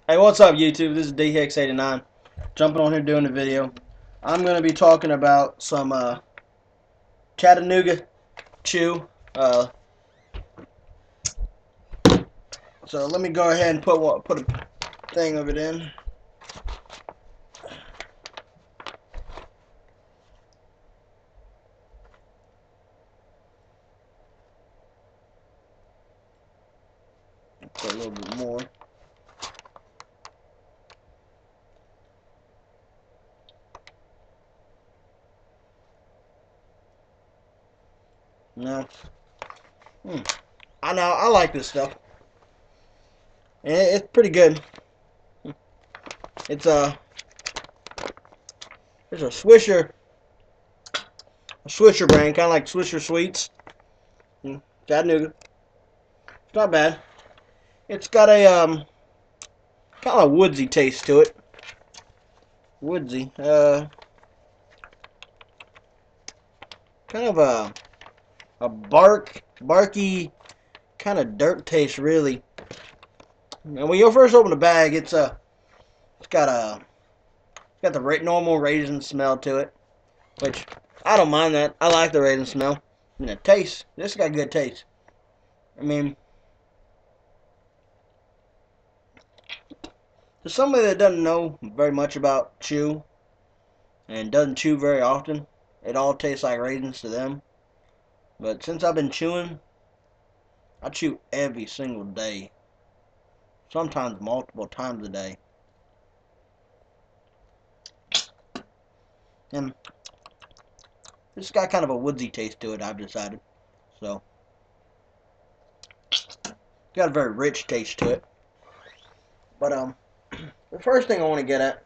Hey, what's up, YouTube? This is DHX89, jumping on here doing a video. I'm going to be talking about some Chattanooga chew. So let me go ahead and put a thing of it in. Put a little bit more. Now, I like this stuff. It's pretty good. It's a Swisher brand, kind of like Swisher Sweets. Chattanooga. It's not bad. It's got a kind of woodsy taste to it. Woodsy. Kind of a barky kind of dirt taste, really. And when you first open the bag, it's got the normal raisin smell to it, which I don't mind that. I like the raisin smell. And the taste, this got good taste. I mean, to somebody that doesn't know very much about chew and doesn't chew very often, it all tastes like raisins to them. But since I've been chewing, I chew every single day. Sometimes multiple times a day. And this got kind of a woodsy taste to it, I've decided. So, it's got a very rich taste to it. But, the first thing I want to get at,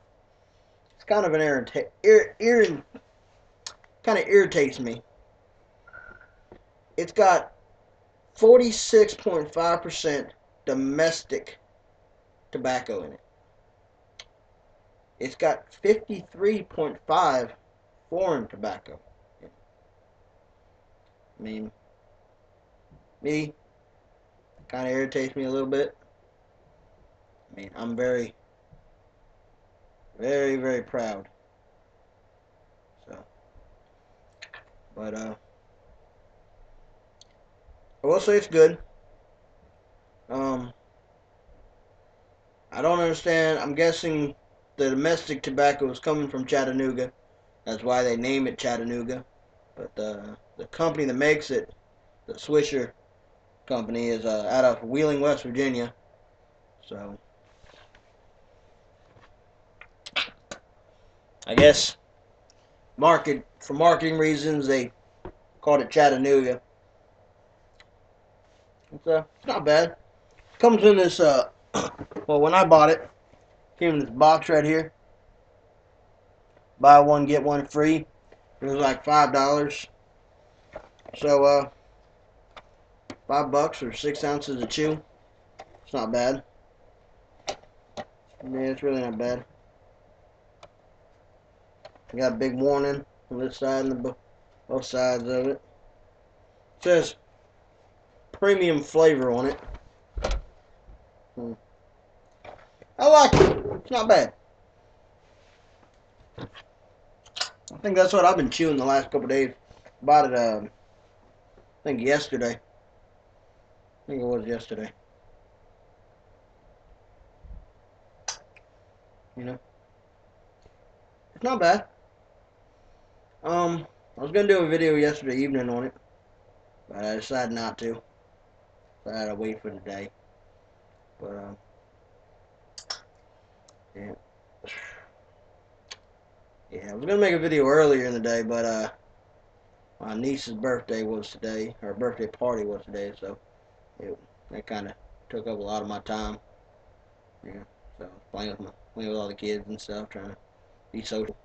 it's kind of an kind of irritates me. It's got 46.5% domestic tobacco in it. It's got 53.5 foreign tobacco in it. I mean, it kind of irritates me a little bit. I mean, I'm very, very, very proud. So, but I will say it's good. I don't understand. I'm guessing the domestic tobacco is coming from Chattanooga. That's why they name it Chattanooga. But the company that makes it, the Swisher company, is out of Wheeling, West Virginia. So, I guess for marketing reasons, they called it Chattanooga. It's not bad. It comes in this, well, when I bought it, it came in this box right here. Buy one, get one free. It was like $5. So, $5 for 6 ounces of chew. It's not bad. Yeah, it's really not bad. You got a big warning on this side and both sides of it. It says premium flavor on it. I like it. It's not bad. I think that's what I've been chewing the last couple of days. Bought it, I think yesterday. I think it was yesterday. You know, it's not bad. I was gonna do a video yesterday evening on it, but I decided not to. So I had to wait for the day. But yeah. Yeah, I was gonna make a video earlier in the day, but my niece's birthday was today. Her birthday party was today, so that kind of took up a lot of my time. Yeah, so playing with all the kids and stuff, trying to be social,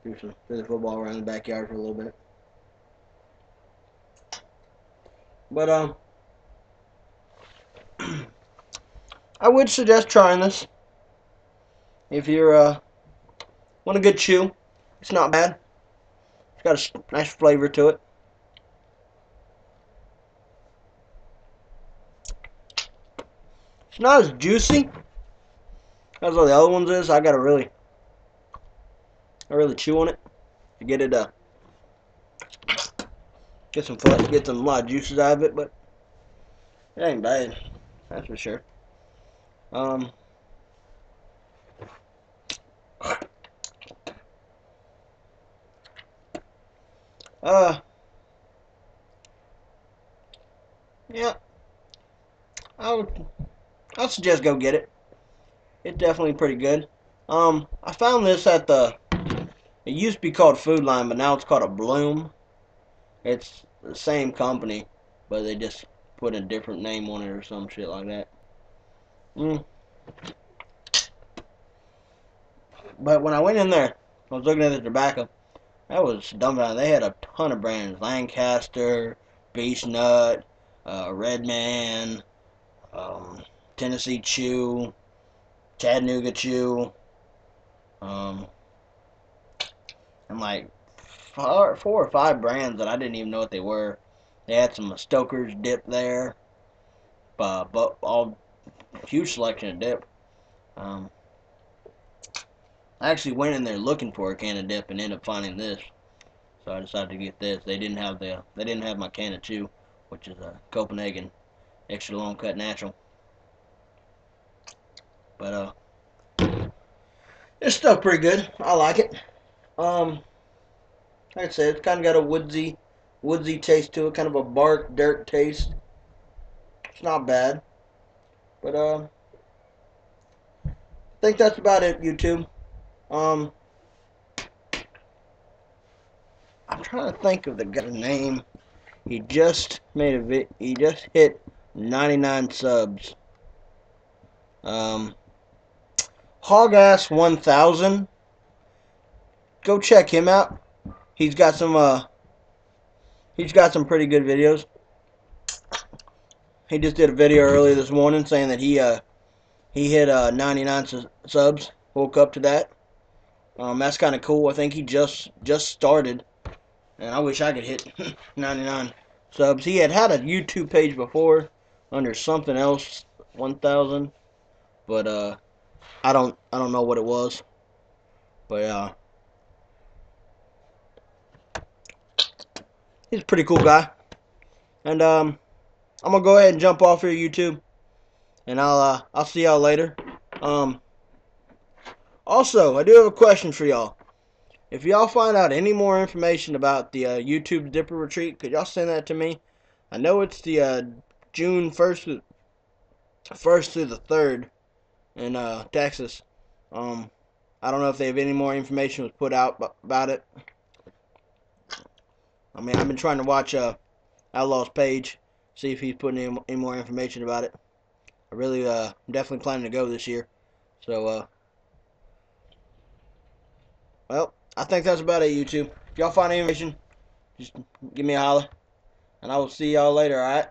do the football around the backyard for a little bit. But I would suggest trying this if you're want a good chew. It's not bad. It's got a nice flavor to it. It's not as juicy That's what the other ones is. I really chew on it to get it get some fun, get some a lot of juices out of it, but it ain't bad. That's for sure. Um, uh, yeah, I would, I'd suggest go get it. It's definitely pretty good. I found this at it used to be called Food Line, but now it's called a Bloom. It's the same company, but they just put a different name on it or some shit like that. Mm. But when I went in there, I was looking at the tobacco. That was dumbfounded. They had a ton of brands: Lancaster, Beach Nut, Redman, um, Tennessee Chew, Chattanooga Chew, um, and like four or five brands that I didn't even know what they were. They had some Stoker's dip there, but all huge selection of dip. Um, I actually went in there looking for a can of dip and ended up finding this, so I decided to get this. They didn't have my can of chew, which is a Copenhagen extra long cut natural. But this stuff pretty good. I like it. Like I said, it's kind of got a woodsy taste to it, kind of a bark dirt taste. It's not bad, but I think that's about it. YouTube. Um, I'm trying to think of the guy's name. He just made a He just hit 99 subs. Um, Hogass 1000. Go check him out. He's got some he's got some pretty good videos. He just did a video earlier this morning saying that he hit 99 subs. Woke up to that. That's kind of cool. I think he just started, and I wish I could hit 99 subs. He had a YouTube page before under something else 1000, but I don't know what it was. But he's a pretty cool guy. And I'm gonna go ahead and jump off here, YouTube, and I'll see y'all later. Um, Also, I do have a question for y'all. If y'all find out any more information about the YouTube Dipper Retreat, could y'all send that to me? I know it's the June 1st through the 3rd in Texas. I don't know if they have any more information was put out about it. I mean, I've been trying to watch Outlaw's page, see if he's putting any more information about it. I really, I'm definitely planning to go this year. So, well, I think that's about it, YouTube. If y'all find any information, just give me a holler, and I will see y'all later, alright?